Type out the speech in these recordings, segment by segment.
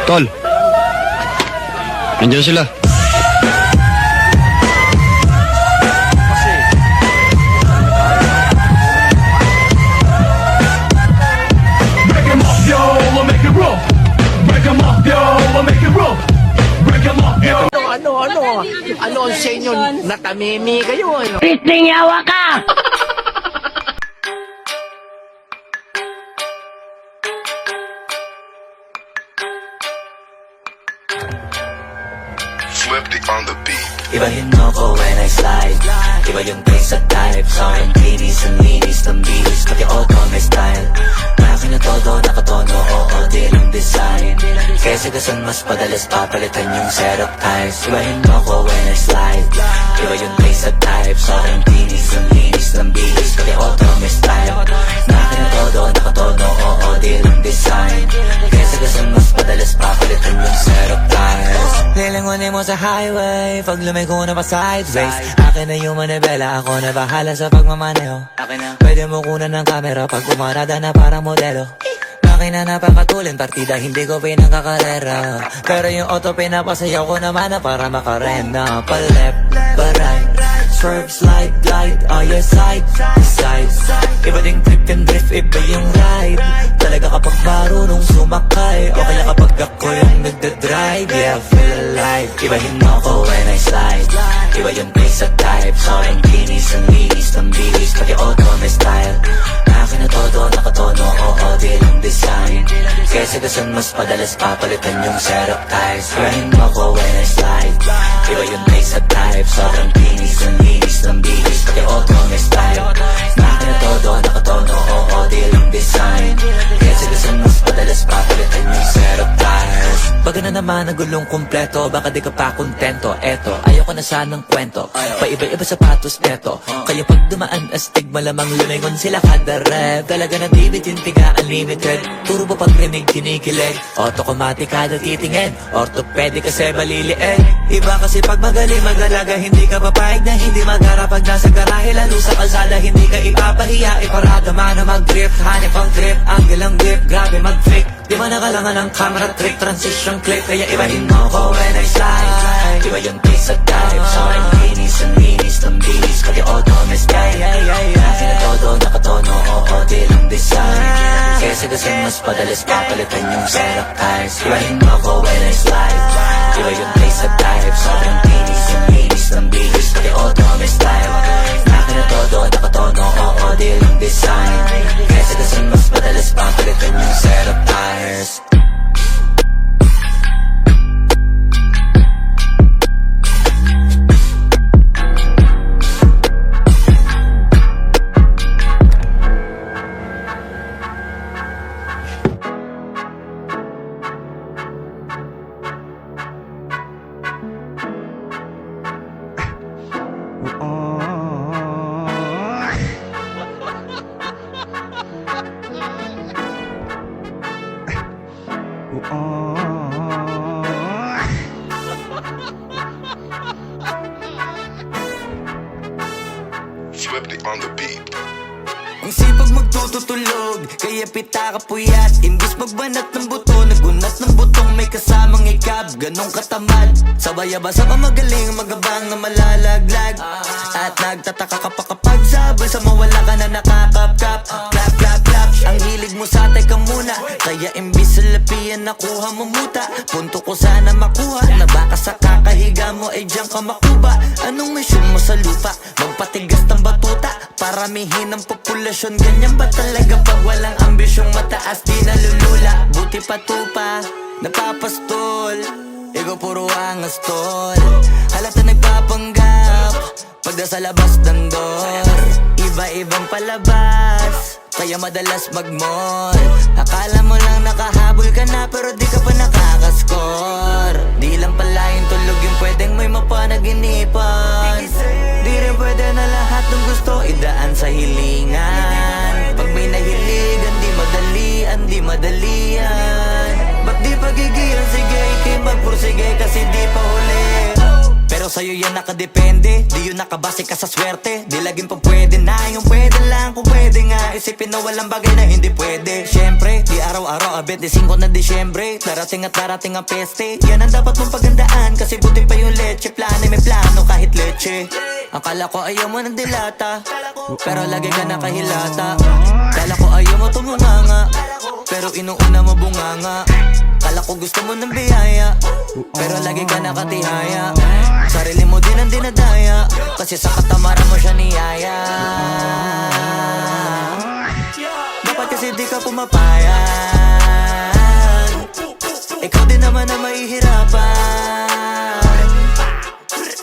Tol, nandiyan sila. Break 'em off, yo, we'll make it roll. Break 'em off, yo, we'll make it roll. Break 'em off, yo. Ano ang sa inyo? Natamimi kayo, ano? Pitling yawa ka! Swifty on the beat. Ibahin mo ko when I slide. Iba yung taste at type. Sa akin kinis ang linis ng bihis. Pati auto may style. Akin na todo, nakatono, oo, di lang design. Kesa gasan mas padalas papalitan yung setup ties. Ibahin mo ko when I slide. Iba yung taste at type. Sa akin kinis ang linis ng bihis. Pati auto may style. Akin na todo, nakatono, oo, di lang design. Kesa gasan mas padalas papalitan yung setup ties. Lilangunin mo sa highway, pag lumiko na pa sideways. Akin na yung manibela, ako na bahala sa pagmamaneho. Pwede mo kunan ng camera pag umarada na parang modelo. Makina napakatulin, partida hindi ko pinakakarera. Pero yung auto pinapasayaw ko naman na para makarena. Pa left, pa right, swerve, slide, glide, on your side, side. Iba ding trip and drift, iba yung ride. Talaga kapag marunong sumakay, okay lang kapag ako yung nagdadrive. Yeah, feel alive. Ibahin mo ko when I slide. Iba yung pace at type. Sa aking kinis ang linis ng bihis. Pati auto may style. Akin na todo, nakatono, oo, di lang design. Kesa gasan mas padalas papalitan yung setup ties. Ibahin mo ko when I slide. Iba yung pace at type. Sa aking kinis ang linis ng bihis. Pati auto may style. Akin na todo, nakatono, oo, di lang design. Kesa gasan mas padalas papalitan yung setup ties. Pag na naman ang gulong kumpleto, baka di ka pa kontento. Eto, ayoko na sanang kwento. Paiba-iba sapatos neto. Kaya pag dumaan astig, malamang lumingon sila kada rev. Talaga na tiga unlimited. Puro ba pag rinig kinikilig? Automatic kada titingin. Orthopedic kasi baliliin. Iba kasi pag magaling magalaga, hindi ka papayag na hindi magara. Pag nasa garahe lalo sa kalsada, hindi ka ipapahiya. Iparada man na mag-drift, hanip ang trip, angle ang grip, grabe mag-flick. Di ba nakalangan ng camera trick, transition clip. Kaya ibahin mo ko when I slide. Iba yung taste at type. Sa aking kinis ang linis ng bihis. Pati auto may style. Akin na todo, nakatono, oo, di lang design. Kesa gasan mas padalas papalitan yung setup ties. Ibahin mo ko when I slide. Iba yung taste at type. Sa aking kinis ang linis ng bihis. Pati auto may style. Akin na todo, nakatono, oo, di lang design. Kesa gasan mas padalas papalitan yung setup ties. Swifty on the beat. Ang sipag magtututulog, kaya pita ka puyat. Imbis magbanat ng buto, nagunat ng butong may kasamang ikab. Ganong katamad, sabay-abasa pa magaling, magabang na malalaglag. At nagtataka ka pa kapag sabay sa mawala ka na nakakapkap. Clap, clap, clap, ang hilig mo sa teka muna. Kaya imbis sa lapian nakuha mo muta. Punto ko sana makuha, na baka sa kakahiga mo ay diyan ka makuba. Anong mission mo sa lupa? Magpatigas ng batuta, paramihin ang populasyon. Ganyan ba talaga pag walang ambisyong mataas? Di nalulula, buti patupa, napapastol. Ikaw puro angas tol. Halata nagpapanggap pagda sa labas ng door. Iba-ibang palabas, kaya madalas mag-mall. Akala mo lang nakahabol ka na, pero di ka pa nakakascore. Di lang pala yung tulog yung pwedeng may mapanaginipan. Di rin pwede na lahat ng gusto idaan sa hilingan. Pag may nahiligan, di madalian. Ba't di pagigilan? Sige, ikay magpursige kasi di pa huli. Pero sa'yo yan nakadepende, di yun nakabase ka sa swerte. Di laging pa pwede na, yung pwede lang kung pwede nga. Isipin na walang bagay na hindi pwede. Siyempre, 25 na Disyembre, darating at darating ang peste. Yan ang dapat mong pagandaan, kasi buti pa yung leche plan, may plano kahit leche. Akala ko ayaw mo ng dilata, pero lagi ka nakahilata. Kala ko ayaw mo tumunganga, pero inuuna mo bunganga. Kala ko gusto mo ng biyaya, pero lagi ka nakatihaya. Sarili mo din ang dinadaya, kasi sa katamaran mo siya niyaya. Dapat kasi di ka pumapayag, ikaw din naman na mahihirapan.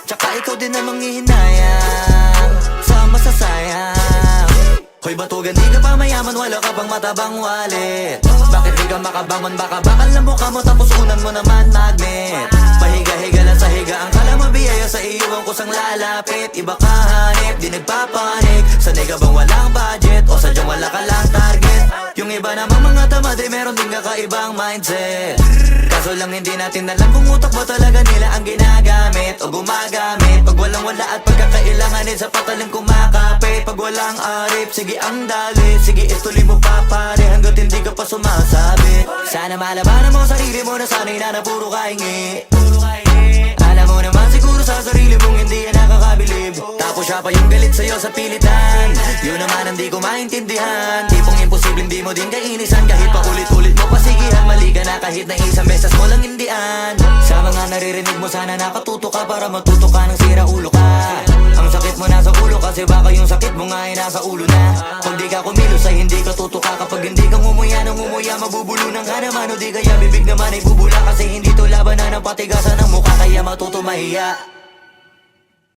Tsaka ikaw din na manghihinayang sa masasayang. Hoy batugan, di ka pa mayaman, wala ka pang matabang wallet. Bakit di ka makabangon, baka bakal na mukha mo, tapos unan mo naman magnet. Pahiga-higa lang sa higa, ang kala mabiyaya sa iyo ang kusang lalapit. Iba ka hanip, di nagpapanik. Sanay ka bang walang budget, o sadyang wala ka lang target? Yung iba namang mga tamad, meron din kakaibang mindset. Kaso lang hindi natin alam kung utak ba talaga nila ang ginagamit o gumagamit. Pag walang wala at pagkakailanganin, sa patalim kumakapit. Pag walang arip, sige ang dali, sige ituloy mo pa pare, hanggat hindi ka pa sumasabi. Sana malabanan mo sarili mo na sanay na puro kahingi. Alam mo naman siguro sa sarili mong hindi yan nakakabilib. Tapos siya pa yung galit sa'yo sa pilitan. Yun naman ang di ko maintindihan. Tipong imposible hindi mo din kainisan, kahit pa ulit-ulit mo pasigihan. Mali ka na kahit na isang beses mo lang hindian. Sa mga naririnig mo sana nakatuto ka, para matuto ka ng sira ulo ka. Ang sakit mo nasa ulo, kasi baka yung sakit mo nga ay nasa ulo na. Pag di ka kumilos ay hindi ka tutuka. Kapag hindi ka ngumuya ng ngumuya, mabubulunan ka naman. O di kaya bibig naman ay bubula, kasi hindi to labanan ng patigasan ng mukha, kaya matuto mahiya.